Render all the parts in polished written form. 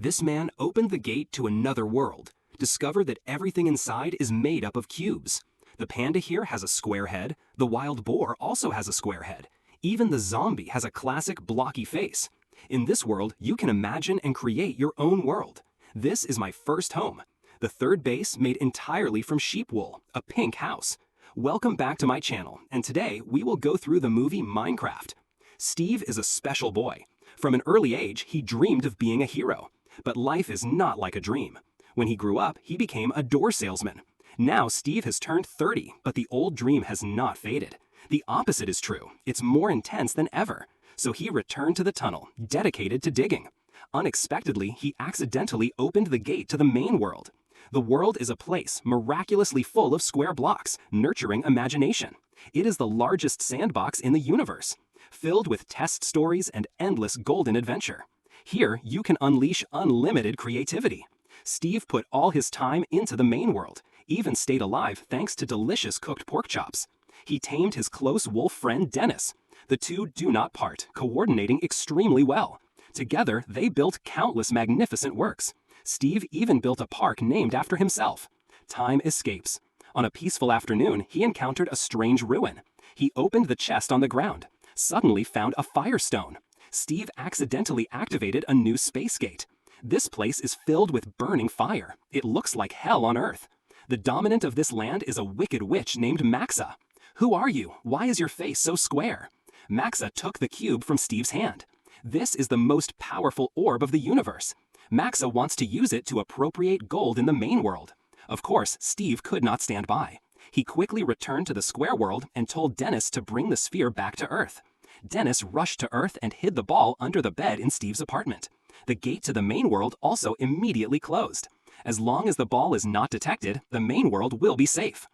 This man opened the gate to another world, discovered that everything inside is made up of cubes. The panda here has a square head, the wild boar also has a square head. Even the zombie has a classic blocky face. In this world, you can imagine and create your own world. This is my first home. The third base made entirely from sheep wool, a pink house. Welcome back to my channel, and today we will go through the movie Minecraft. Steve is a special boy. From an early age, he dreamed of being a hero. But life is not like a dream. When he grew up, he became a door salesman. Now Steve has turned 30, but the old dream has not faded. The opposite is true. It's more intense than ever. So he returned to the tunnel, dedicated to digging. Unexpectedly, he accidentally opened the gate to the main world. The world is a place miraculously full of square blocks, nurturing imagination. It is the largest sandbox in the universe, filled with test stories and endless golden adventure. Here, you can unleash unlimited creativity. Steve put all his time into the main world, even stayed alive thanks to delicious cooked pork chops. He tamed his close wolf friend Dennis. The two do not part, coordinating extremely well. Together, they built countless magnificent works. Steve even built a park named after himself. Time escapes. On a peaceful afternoon, he encountered a strange ruin. He opened the chest on the ground, suddenly found a firestone. Steve accidentally activated a new space gate. This place is filled with burning fire. It looks like hell on Earth. The dominant of this land is a wicked witch named Maxa. Who are you? Why is your face so square? Maxa took the cube from Steve's hand. This is the most powerful orb of the universe. Maxa wants to use it to appropriate gold in the main world. Of course, Steve could not stand by. He quickly returned to the square world and told Dennis to bring the sphere back to Earth. Dennis rushed to Earth and hid the ball under the bed in Steve's apartment. The gate to the main world also immediately closed. As long as the ball is not detected, the main world will be safe.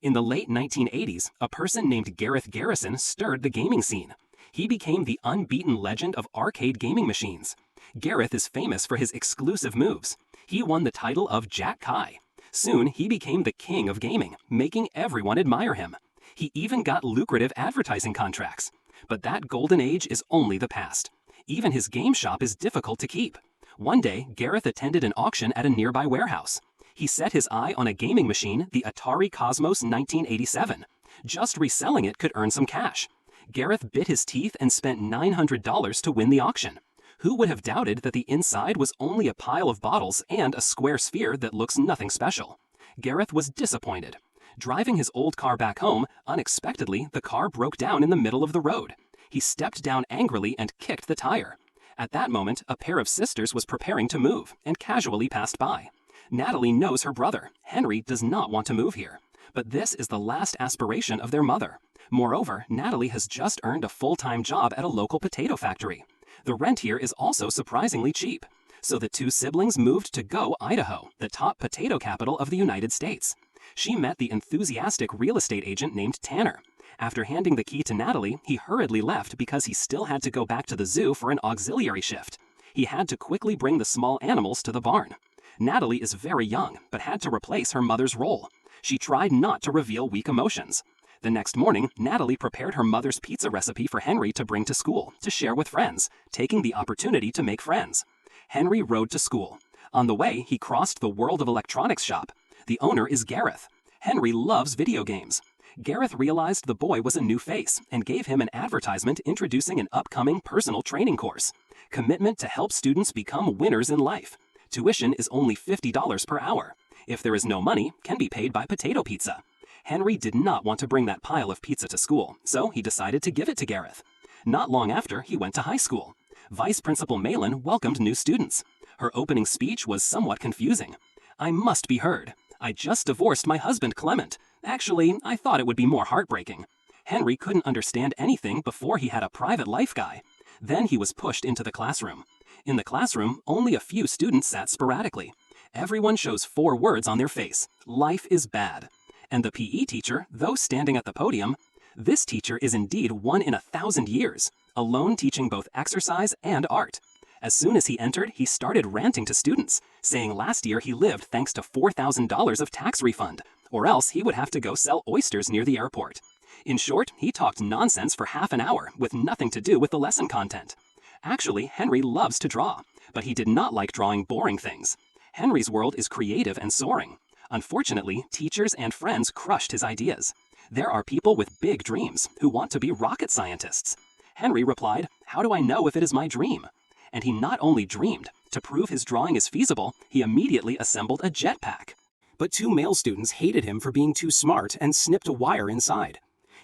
In the late 1980s, a person named Gareth Garrison stirred the gaming scene. He became the unbeaten legend of arcade gaming machines. Gareth is famous for his exclusive moves. He won the title of Jack Kai. Soon, he became the king of gaming, making everyone admire him. He even got lucrative advertising contracts. But that golden age is only the past. Even his game shop is difficult to keep. One day, Gareth attended an auction at a nearby warehouse. He set his eye on a gaming machine, the Atari Cosmos 1987. Just reselling it could earn some cash. Gareth bit his teeth and spent $900 to win the auction. Who would have doubted that the inside was only a pile of bottles and a square sphere that looks nothing special? Gareth was disappointed. Driving his old car back home, unexpectedly, the car broke down in the middle of the road. He stepped down angrily and kicked the tire. At that moment, a pair of sisters was preparing to move and casually passed by. Natalie knows her brother. Henry does not want to move here. But this is the last aspiration of their mother. Moreover, Natalie has just earned a full-time job at a local potato factory. The rent here is also surprisingly cheap. So the two siblings moved to Go, Idaho, the top potato capital of the United States. She met the enthusiastic real estate agent named Tanner. After handing the key to Natalie, he hurriedly left because he still had to go back to the zoo for an auxiliary shift. He had to quickly bring the small animals to the barn. Natalie is very young, but had to replace her mother's role. She tried not to reveal weak emotions. The next morning, Natalie prepared her mother's pizza recipe for Henry to bring to school, to share with friends, taking the opportunity to make friends. Henry rode to school. On the way, he crossed the World of Electronics shop. The owner is Gareth. Henry loves video games. Gareth realized the boy was a new face and gave him an advertisement introducing an upcoming personal training course. Commitment to help students become winners in life. Tuition is only $50 per hour. If there is no money, can be paid by potato pizza. Henry did not want to bring that pile of pizza to school, so he decided to give it to Gareth. Not long after, he went to high school. Vice Principal Malin welcomed new students. Her opening speech was somewhat confusing. "I must be heard. I just divorced my husband Clement. Actually, I thought it would be more heartbreaking." Henry couldn't understand anything before he had a private life guy. Then he was pushed into the classroom. In the classroom, only a few students sat sporadically. Everyone shows 4 words on their face: life is bad. And the PE teacher, though standing at the podium, this teacher is indeed one in 1,000 years, alone teaching both exercise and art. As soon as he entered, he started ranting to students, saying last year he lived thanks to $4,000 of tax refund, or else he would have to go sell oysters near the airport. In short, he talked nonsense for half an hour with nothing to do with the lesson content. Actually, Henry loves to draw, But he did not like drawing boring things. Henry's world is creative and soaring. Unfortunately, teachers and friends crushed his ideas. There are people with big dreams who want to be rocket scientists. Henry replied, "How do I know if it is my dream?" And he not only dreamed. To prove his drawing is feasible, he immediately assembled a jetpack. But 2 male students hated him for being too smart and snipped a wire inside.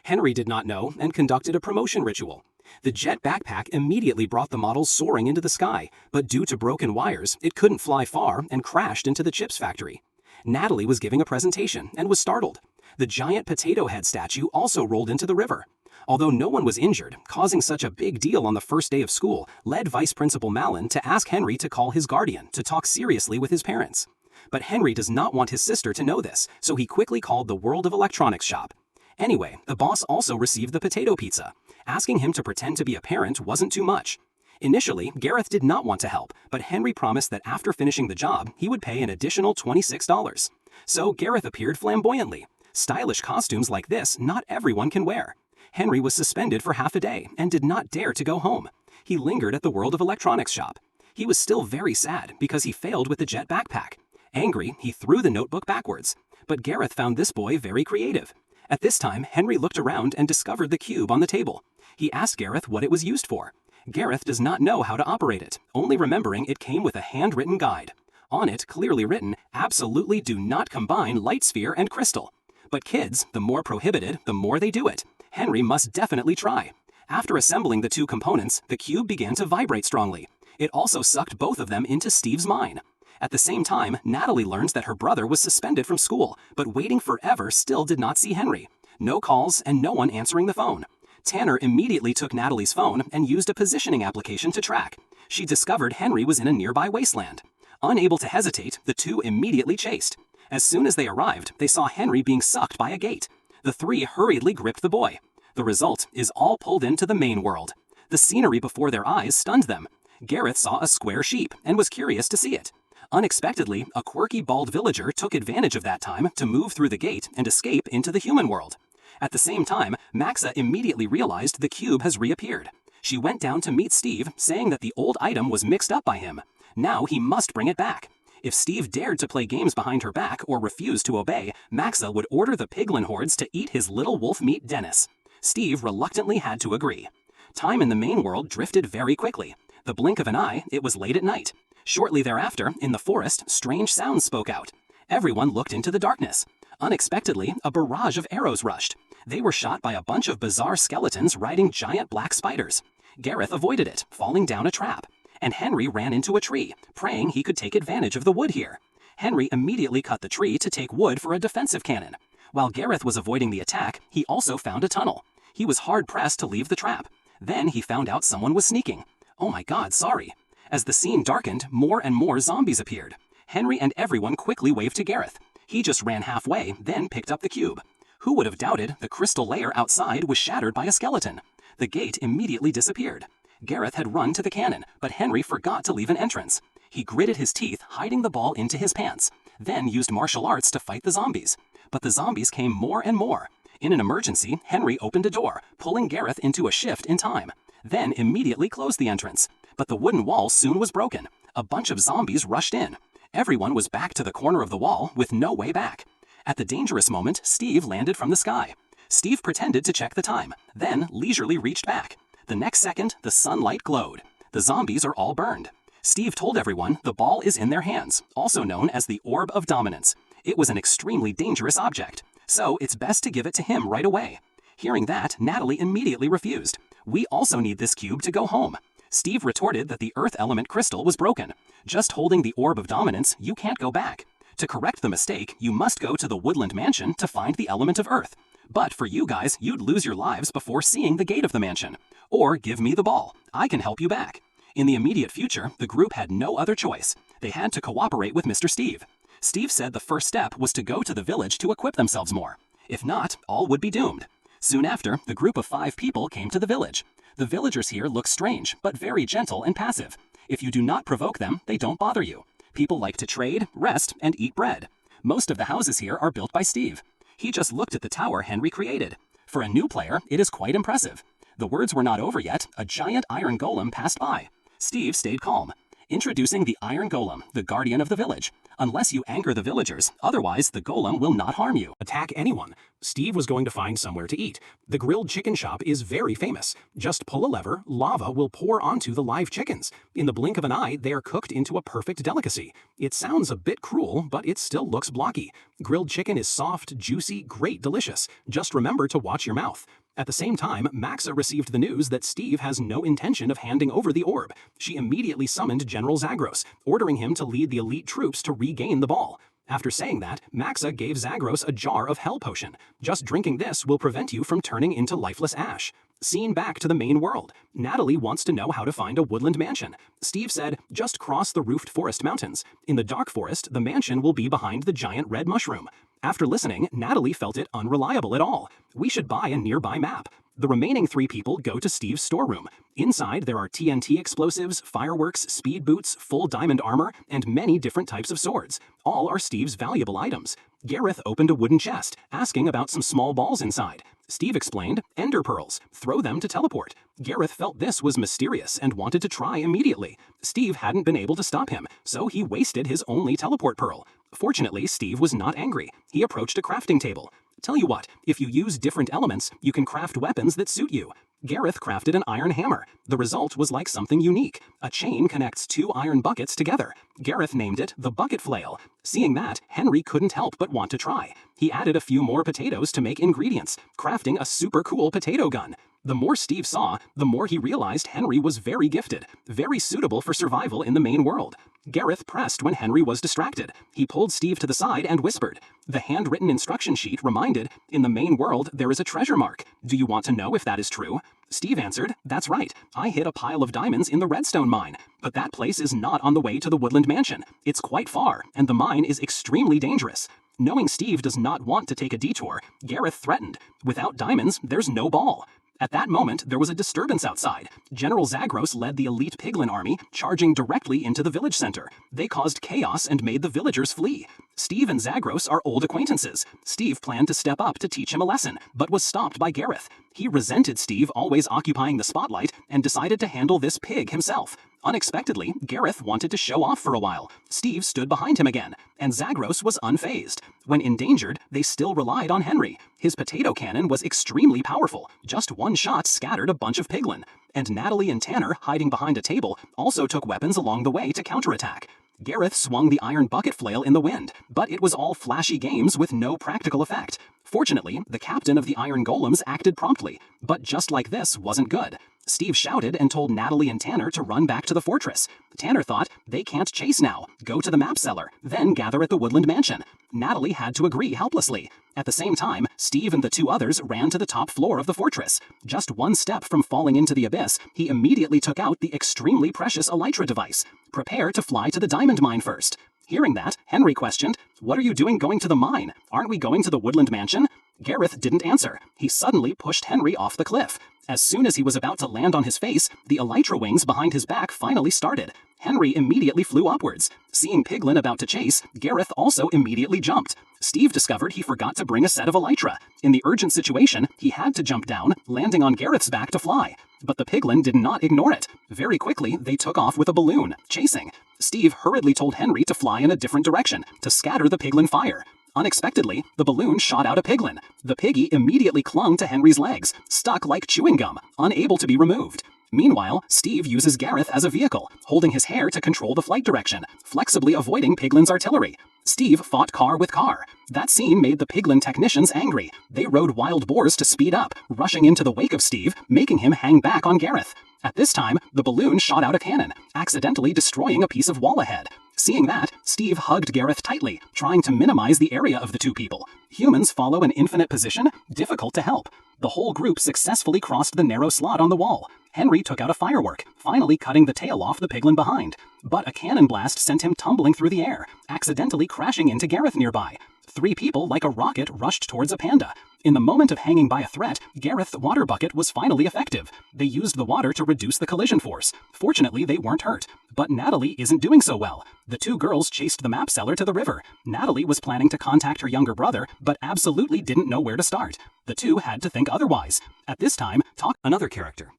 Henry did not know and conducted a promotion ritual. The jet backpack immediately brought the model soaring into the sky, but due to broken wires, it couldn't fly far and crashed into the chips factory. Natalie was giving a presentation and was startled. The giant potato head statue also rolled into the river. Although no one was injured, causing such a big deal on the first day of school led Vice Principal Mallon to ask Henry to call his guardian to talk seriously with his parents. But Henry does not want his sister to know this, so he quickly called the World of Electronics shop. Anyway, the boss also received the potato pizza. Asking him to pretend to be a parent wasn't too much. Initially, Gareth did not want to help, but Henry promised that after finishing the job, he would pay an additional $26. So Gareth appeared flamboyantly. Stylish costumes like this not everyone can wear. Henry was suspended for half a day and did not dare to go home. He lingered at the World of Electronics shop. He was still very sad because he failed with the jet backpack. Angry, he threw the notebook backwards. But Gareth found this boy very creative. At this time, Henry looked around and discovered the cube on the table. He asked Gareth what it was used for. Gareth does not know how to operate it, only remembering it came with a handwritten guide. On it, clearly written, "Absolutely do not combine light sphere and crystal." But kids, the more prohibited, the more they do it. Henry must definitely try. After assembling the 2 components, the cube began to vibrate strongly. It also sucked both of them into Steve's mine. At the same time, Natalie learns that her brother was suspended from school, but waiting forever still did not see Henry. No calls and no one answering the phone. Tanner immediately took Natalie's phone and used a positioning application to track. She discovered Henry was in a nearby wasteland. Unable to hesitate, the 2 immediately chased. As soon as they arrived, they saw Henry being sucked by a gate. The 3 hurriedly gripped the boy. The result is all pulled into the main world. The scenery before their eyes stunned them. Gareth saw a square sheep and was curious to see it. Unexpectedly, a quirky bald villager took advantage of that time to move through the gate and escape into the human world. At the same time, Maxa immediately realized the cube has reappeared. She went down to meet Steve, saying that the old item was mixed up by him. Now he must bring it back. If Steve dared to play games behind her back or refused to obey, Maxa would order the piglin hordes to eat his little wolf meat Dennis. Steve reluctantly had to agree. Time in the main world drifted very quickly. The blink of an eye, it was late at night. Shortly thereafter, in the forest, strange sounds spoke out. Everyone looked into the darkness. Unexpectedly, a barrage of arrows rushed. They were shot by a bunch of bizarre skeletons riding giant black spiders. Gareth avoided it, falling down a trap. And Henry ran into a tree, praying he could take advantage of the wood here. Henry immediately cut the tree to take wood for a defensive cannon. While Gareth was avoiding the attack, he also found a tunnel. He was hard-pressed to leave the trap. Then he found out someone was sneaking. Oh my god, sorry. As the scene darkened, more and more zombies appeared. Henry and everyone quickly waved to Gareth. He just ran halfway, then picked up the cube. Who would have doubted the crystal layer outside was shattered by a skeleton? The gate immediately disappeared. Gareth had run to the cannon, but Henry forgot to leave an entrance. He gritted his teeth, hiding the ball into his pants, then used martial arts to fight the zombies. But the zombies came more and more. In an emergency, Henry opened a door, pulling Gareth into a shift in time. Then immediately closed the entrance. But the wooden wall soon was broken. A bunch of zombies rushed in. Everyone was back to the corner of the wall with no way back. At the dangerous moment, Steve landed from the sky. Steve pretended to check the time, then leisurely reached back. The next second, the sunlight glowed. The zombies are all burned. Steve told everyone the ball is in their hands, also known as the Orb of Dominance. It was an extremely dangerous object, so it's best to give it to him right away. Hearing that, Natalie immediately refused. We also need this cube to go home. Steve retorted that the Earth element crystal was broken. Just holding the Orb of Dominance, you can't go back. To correct the mistake, you must go to the Woodland Mansion to find the element of Earth. But for you guys, you'd lose your lives before seeing the gate of the mansion. Or give me the ball. I can help you back. In the immediate future, the group had no other choice. They had to cooperate with Mr. Steve. Steve said the first step was to go to the village to equip themselves more. If not, all would be doomed. Soon after, the group of 5 people came to the village. The villagers here look strange, but very gentle and passive. If you do not provoke them, they don't bother you. People like to trade, rest, and eat bread. Most of the houses here are built by Steve. He just looked at the tower Henry created. For a new player, it is quite impressive. The words were not over yet. A giant iron golem passed by. Steve stayed calm. Introducing the Iron Golem, the guardian of the village. Unless you anchor the villagers, otherwise the golem will not harm you. Attack anyone. Steve was going to find somewhere to eat. The grilled chicken shop is very famous. Just pull a lever, lava will pour onto the live chickens. In the blink of an eye, they are cooked into a perfect delicacy. It sounds a bit cruel, but it still looks blocky. Grilled chicken is soft, juicy, great, delicious. Just remember to watch your mouth. At the same time, Maxa received the news that Steve has no intention of handing over the orb. She immediately summoned General Zagros, ordering him to lead the elite troops to regain the ball. After saying that, Maxa gave Zagros a jar of Hell Potion. Just drinking this will prevent you from turning into lifeless ash. Scene back to the main world. Natalie wants to know how to find a woodland mansion. Steve said, just cross the roofed forest mountains. In the dark forest, the mansion will be behind the giant red mushroom. After listening, Natalie felt it unreliable at all. We should buy a nearby map. The remaining 3 people go to Steve's storeroom. Inside, there are TNT explosives, fireworks, speed boots, full diamond armor, and many different types of swords. All are Steve's valuable items. Gareth opened a wooden chest, asking about some small balls inside. Steve explained, ender pearls, throw them to teleport. Gareth felt this was mysterious and wanted to try immediately. Steve hadn't been able to stop him, so he wasted his only teleport pearl. Fortunately, Steve was not angry. He approached a crafting table. Tell you what, if you use different elements, you can craft weapons that suit you. Gareth crafted an iron hammer. The result was like something unique. A chain connects 2 iron buckets together. Gareth named it the bucket flail. Seeing that, Henry couldn't help but want to try. He added a few more potatoes to make ingredients, crafting a super cool potato gun. The more Steve saw, the more he realized Henry was very gifted, very suitable for survival in the main world. Gareth pressed when Henry was distracted. He pulled Steve to the side and whispered. The handwritten instruction sheet reminded, in the main world there is a treasure mark. Do you want to know if that is true? Steve answered, that's right. I hid a pile of diamonds in the redstone mine. But that place is not on the way to the woodland mansion. It's quite far, and the mine is extremely dangerous. Knowing Steve does not want to take a detour, Gareth threatened, without diamonds, there's no ball. At that moment, there was a disturbance outside. General Zagros led the elite piglin army, charging directly into the village center. They caused chaos and made the villagers flee. Steve and Zagros are old acquaintances. Steve planned to step up to teach him a lesson, but was stopped by Gareth. He resented Steve always occupying the spotlight and decided to handle this pig himself. Unexpectedly, Gareth wanted to show off for a while. Steve stood behind him again, and Zagros was unfazed. When endangered, they still relied on Henry. His potato cannon was extremely powerful. Just one shot scattered a bunch of piglin. And Natalie and Tanner, hiding behind a table, also took weapons along the way to counterattack. Gareth swung the iron bucket flail in the wind, but it was all flashy games with no practical effect. Fortunately, the captain of the Iron Golems acted promptly, but just like this wasn't good. Steve shouted and told Natalie and Tanner to run back to the fortress. Tanner thought, they can't chase now. Go to the map cellar, then gather at the woodland mansion. Natalie had to agree helplessly. At the same time, Steve and the 2 others ran to the top floor of the fortress. Just one step from falling into the abyss, he immediately took out the extremely precious elytra device. Prepare to fly to the diamond mine first. Hearing that, Henry questioned, what are you doing going to the mine? Aren't we going to the woodland mansion? Gareth didn't answer. He suddenly pushed Henry off the cliff. As soon as he was about to land on his face, the elytra wings behind his back finally started. Henry immediately flew upwards. Seeing Piglin about to chase, Gareth also immediately jumped. Steve discovered he forgot to bring a set of elytra. In the urgent situation, he had to jump down, landing on Gareth's back to fly. But the Piglin did not ignore it. Very quickly, they took off with a balloon, chasing. Steve hurriedly told Henry to fly in a different direction, to scatter the Piglin fire. Unexpectedly, the balloon shot out a piglin. The piggy immediately clung to Henry's legs, stuck like chewing gum, unable to be removed. Meanwhile, Steve uses Gareth as a vehicle, holding his hair to control the flight direction, flexibly avoiding Piglin's artillery. Steve fought car with car. That scene made the Piglin technicians angry. They rode wild boars to speed up, rushing into the wake of Steve, making him hang back on Gareth. At this time, the balloon shot out a cannon, accidentally destroying a piece of wall ahead. Seeing that, Steve hugged Gareth tightly, trying to minimize the area of the 2 people. Humans follow an infinite position? Difficult to help. The whole group successfully crossed the narrow slot on the wall. Henry took out a firework, finally cutting the tail off the piglin behind. But a cannon blast sent him tumbling through the air, accidentally crashing into Gareth nearby. 3 people, like a rocket, rushed towards a panda. In the moment of hanging by a threat, Gareth's water bucket was finally effective. They used the water to reduce the collision force. Fortunately, they weren't hurt. But Natalie isn't doing so well. The 2 girls chased the map seller to the river. Natalie was planning to contact her younger brother, but absolutely didn't know where to start. The 2 had to think otherwise. At this time, another character.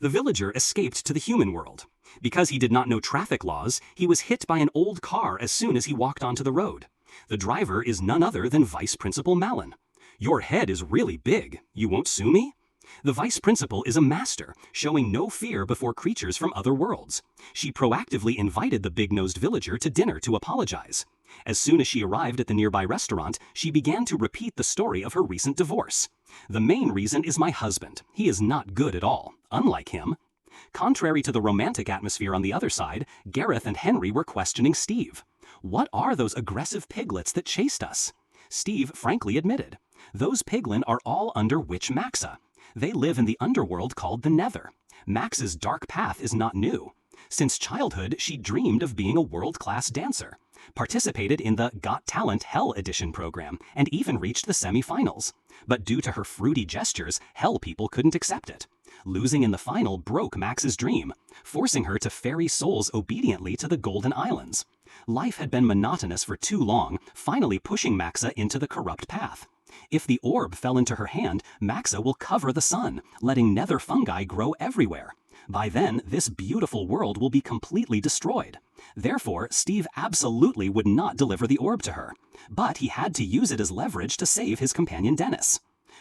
The villager escaped to the human world. Because he did not know traffic laws, he was hit by an old car as soon as he walked onto the road. The driver is none other than Vice Principal Malin. "Your head is really big. You won't sue me?" The vice principal is a master, showing no fear before creatures from other worlds. She proactively invited the big-nosed villager to dinner to apologize. As soon as she arrived at the nearby restaurant, she began to repeat the story of her recent divorce. "The main reason is my husband. He is not good at all, unlike him." Contrary to the romantic atmosphere on the other side, Gareth and Henry were questioning Steve. "What are those aggressive piglets that chased us?" Steve frankly admitted, "Those piglin are all under Witch Maxa. They live in the underworld called the Nether. Max's dark path is not new. Since childhood, she dreamed of being a world-class dancer, participated in the Got Talent Hell Edition program, and even reached the semi-finals. But due to her fruity gestures, Hell people couldn't accept it. Losing in the final broke Max's dream, forcing her to ferry souls obediently to the Golden Islands. Life had been monotonous for too long, finally pushing Maxa into the corrupt path. If the orb fell into her hand, Maxa will cover the sun, letting nether fungi grow everywhere. By then, this beautiful world will be completely destroyed. Therefore, Steve absolutely would not deliver the orb to her, but he had to use it as leverage to save his companion Dennis.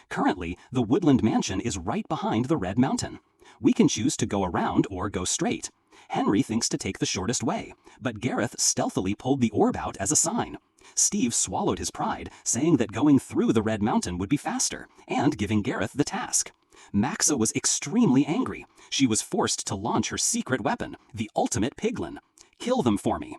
Currently, the woodland mansion is right behind the Red Mountain. We can choose to go around or go straight. Henry thinks to take the shortest way, but Gareth stealthily pulled the orb out as a sign. Steve swallowed his pride, saying that going through the Red Mountain would be faster, and giving Gareth the task. Maxa was extremely angry. She was forced to launch her secret weapon, the ultimate piglin. "Kill them for me."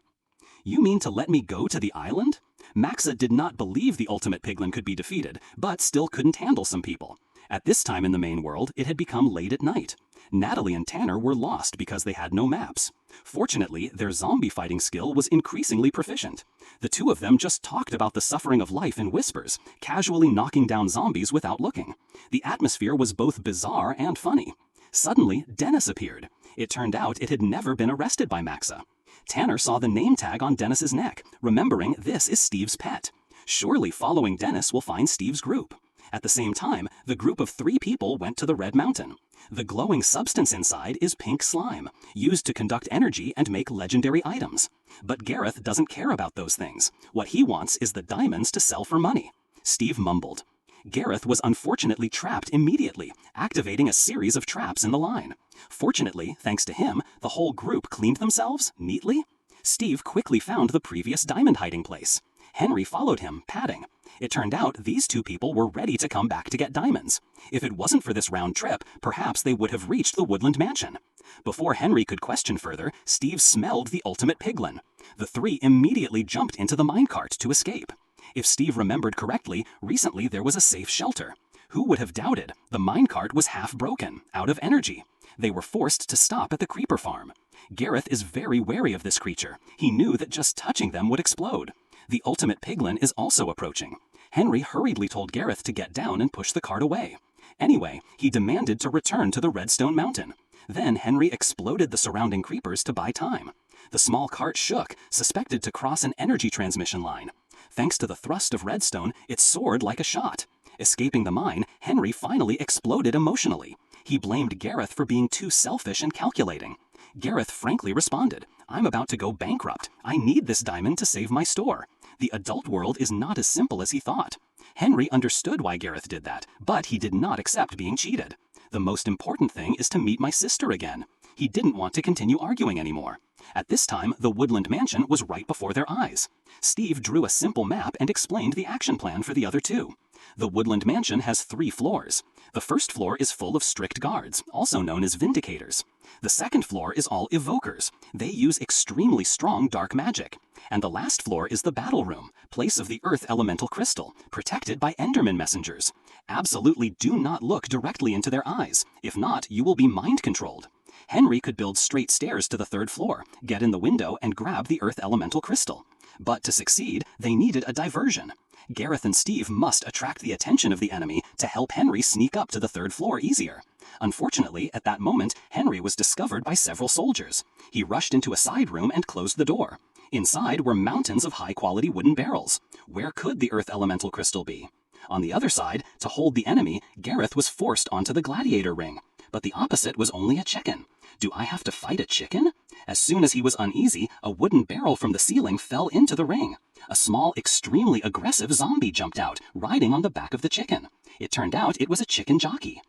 "You mean to let me go to the island?" Maxa did not believe the ultimate piglin could be defeated, but still couldn't handle some people. At this time in the main world, it had become late at night. Natalie and Tanner were lost because they had no maps. Fortunately, their zombie fighting skill was increasingly proficient. The two of them just talked about the suffering of life in whispers, casually knocking down zombies without looking. The atmosphere was both bizarre and funny. Suddenly, Dennis appeared. It turned out it had never been arrested by Maxa. Tanner saw the name tag on Dennis's neck, remembering this is Steve's pet. Surely following Dennis will find Steve's group. At the same time, the group of 3 people went to the Red Mountain. The glowing substance inside is pink slime, used to conduct energy and make legendary items. But Gareth doesn't care about those things. What he wants is the diamonds to sell for money. Steve mumbled. Gareth was unfortunately trapped immediately, activating a series of traps in the line. Fortunately, thanks to him, the whole group cleaned themselves neatly. Steve quickly found the previous diamond hiding place. Henry followed him, patting. It turned out these 2 people were ready to come back to get diamonds. If it wasn't for this round trip, perhaps they would have reached the woodland mansion. Before Henry could question further, Steve smelled the ultimate piglin. The 3 immediately jumped into the minecart to escape. If Steve remembered correctly, recently there was a safe shelter. Who would have doubted? The minecart was half broken, out of energy. They were forced to stop at the creeper farm. Gareth is very wary of this creature. He knew that just touching them would explode. The ultimate piglin is also approaching. Henry hurriedly told Gareth to get down and push the cart away. Anyway, he demanded to return to the Redstone Mountain. Then Henry exploded the surrounding creepers to buy time. The small cart shook, suspected to cross an energy transmission line. Thanks to the thrust of redstone, it soared like a shot. Escaping the mine, Henry finally exploded emotionally. He blamed Gareth for being too selfish and calculating. Gareth frankly responded, "I'm about to go bankrupt. I need this diamond to save my store." The adult world is not as simple as he thought. Henry understood why Gareth did that, but he did not accept being cheated. "The most important thing is to meet my sister again." He didn't want to continue arguing anymore. At this time, the woodland mansion was right before their eyes. Steve drew a simple map and explained the action plan for the other 2. The woodland mansion has 3 floors. The first floor is full of strict guards, also known as vindicators. The second floor is all evokers. They use extremely strong dark magic. And the last floor is the battle room, place of the earth elemental crystal, protected by Enderman messengers. Absolutely do not look directly into their eyes. If not, you will be mind controlled. Henry could build straight stairs to the 3rd floor, get in the window, and grab the earth elemental crystal. But to succeed, they needed a diversion. Gareth and Steve must attract the attention of the enemy to help Henry sneak up to the 3rd floor easier. Unfortunately, at that moment, Henry was discovered by several soldiers. He rushed into a side room and closed the door. Inside were mountains of high-quality wooden barrels. Where could the earth elemental crystal be? On the other side, to hold the enemy, Gareth was forced onto the gladiator ring. But the opposite was only a chicken. Do I have to fight a chicken? As soon as he was uneasy, a wooden barrel from the ceiling fell into the ring. A small, extremely aggressive zombie jumped out, riding on the back of the chicken. It turned out it was a chicken jockey.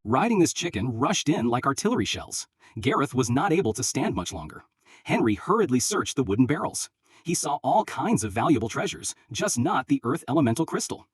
Riding this chicken rushed in like artillery shells. Gareth was not able to stand much longer. Henry hurriedly searched the wooden barrels. He saw all kinds of valuable treasures, just not the earth elemental crystal.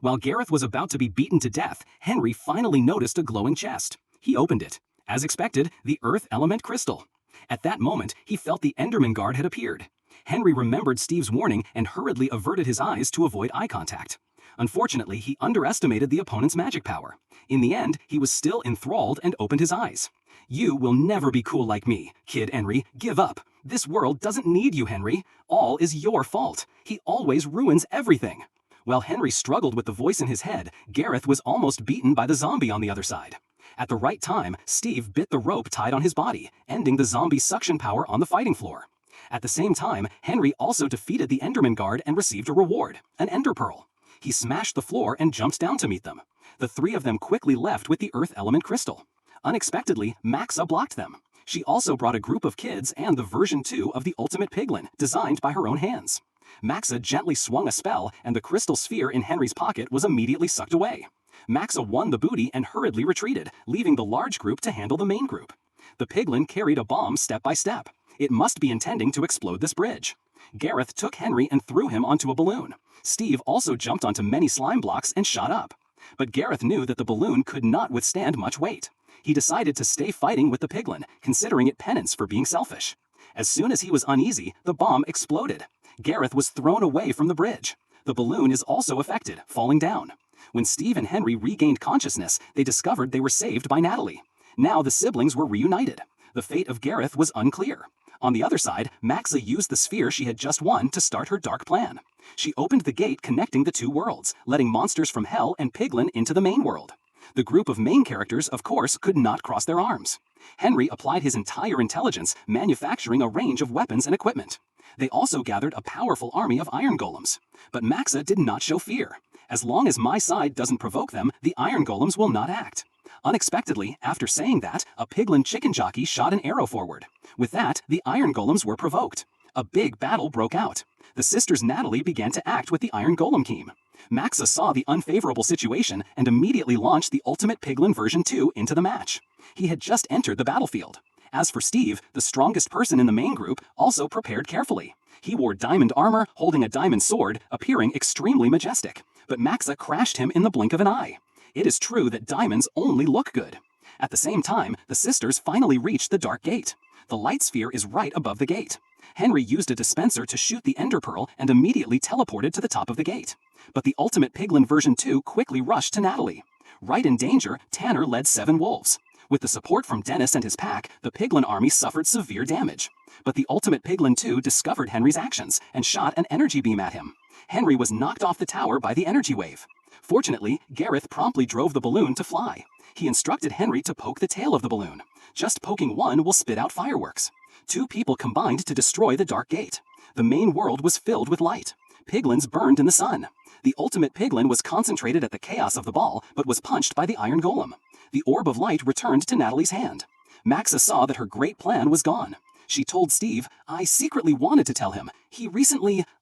While Gareth was about to be beaten to death, Henry finally noticed a glowing chest. He opened it. As expected, the earth element crystal. At that moment, he felt the Enderman guard had appeared. Henry remembered Steve's warning and hurriedly averted his eyes to avoid eye contact. Unfortunately, he underestimated the opponent's magic power. In the end, he was still enthralled and opened his eyes. You will never be cool like me, Kid Henry. Give up. This world doesn't need you, Henry. All is your fault. He always ruins everything. While Henry struggled with the voice in his head, Gareth was almost beaten by the zombie on the other side. At the right time, Steve bit the rope tied on his body, ending the zombie's suction power on the fighting floor. At the same time, Henry also defeated the Enderman guard and received a reward, an Ender Pearl. He smashed the floor and jumped down to meet them. The three of them quickly left with the Earth Element Crystal. Unexpectedly, Maxa blocked them. She also brought a group of kids and the version 2 of the Ultimate Piglin, designed by her own hands. Maxa gently swung a spell, and the crystal sphere in Henry's pocket was immediately sucked away. Maxa won the booty and hurriedly retreated, leaving the large group to handle the main group. The Piglin carried a bomb step by step. It must be intending to explode this bridge. Gareth took Henry and threw him onto a balloon. Steve also jumped onto many slime blocks and shot up. But Gareth knew that the balloon could not withstand much weight. He decided to stay fighting with the Piglin, considering it penance for being selfish. As soon as he was uneasy, the bomb exploded. Gareth was thrown away from the bridge. The balloon is also affected, falling down. When Steve and Henry regained consciousness, they discovered they were saved by Natalie. Now the siblings were reunited. The fate of Gareth was unclear. On the other side, Maxa used the sphere she had just won to start her dark plan. She opened the gate connecting the two worlds, letting monsters from Hell and Piglin into the main world. The group of main characters, of course, could not cross their arms. Henry applied his entire intelligence, manufacturing a range of weapons and equipment. They also gathered a powerful army of iron golems. But Maxa did not show fear. As long as my side doesn't provoke them, the iron golems will not act. Unexpectedly, after saying that, a Piglin chicken jockey shot an arrow forward. With that, the iron golems were provoked. A big battle broke out. The sisters Natalie began to act with the iron golem team. Maxa saw the unfavorable situation and immediately launched the Ultimate Piglin version 2 into the match. He had just entered the battlefield. As for Steve, the strongest person in the main group, also prepared carefully. He wore diamond armor, holding a diamond sword, appearing extremely majestic. But Maxa crashed him in the blink of an eye. It is true that diamonds only look good. At the same time, the sisters finally reached the dark gate. The light sphere is right above the gate. Henry used a dispenser to shoot the Ender Pearl and immediately teleported to the top of the gate. But the Ultimate Piglin version 2 quickly rushed to Natalie. Right in danger, Tanner led 7 wolves. With the support from Dennis and his pack, the Piglin army suffered severe damage. But the Ultimate Piglin 2 discovered Henry's actions and shot an energy beam at him. Henry was knocked off the tower by the energy wave. Fortunately, Gareth promptly drove the balloon to fly. He instructed Henry to poke the tail of the balloon. Just poking one will spit out fireworks. 2 people combined to destroy the dark gate. The main world was filled with light. Piglins burned in the sun. The Ultimate Piglin was concentrated at the chaos of the ball, but was punched by the iron golem. The orb of light returned to Natalie's hand. Maxa saw that her great plan was gone. She told Steve, "I secretly wanted to tell him.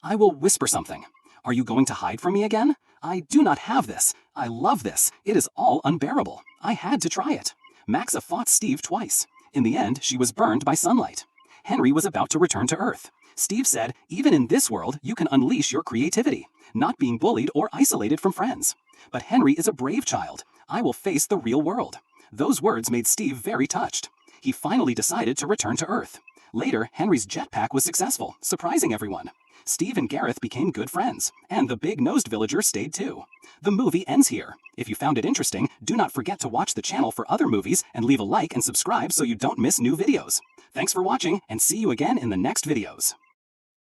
I will whisper something. Are you going to hide from me again? I do not have this. I love this. It is all unbearable. I had to try it." Maxa fought Steve twice. In the end, she was burned by sunlight. Henry was about to return to Earth. Steve said, "Even in this world, you can unleash your creativity, not being bullied or isolated from friends." But Henry is a brave child. I will face the real world. Those words made Steve very touched. He finally decided to return to Earth. Later, Henry's jetpack was successful, surprising everyone. Steve and Gareth became good friends, and the big-nosed villager stayed too. The movie ends here. If you found it interesting, do not forget to watch the channel for other movies and leave a like and subscribe so you don't miss new videos. Thanks for watching, and see you again in the next videos.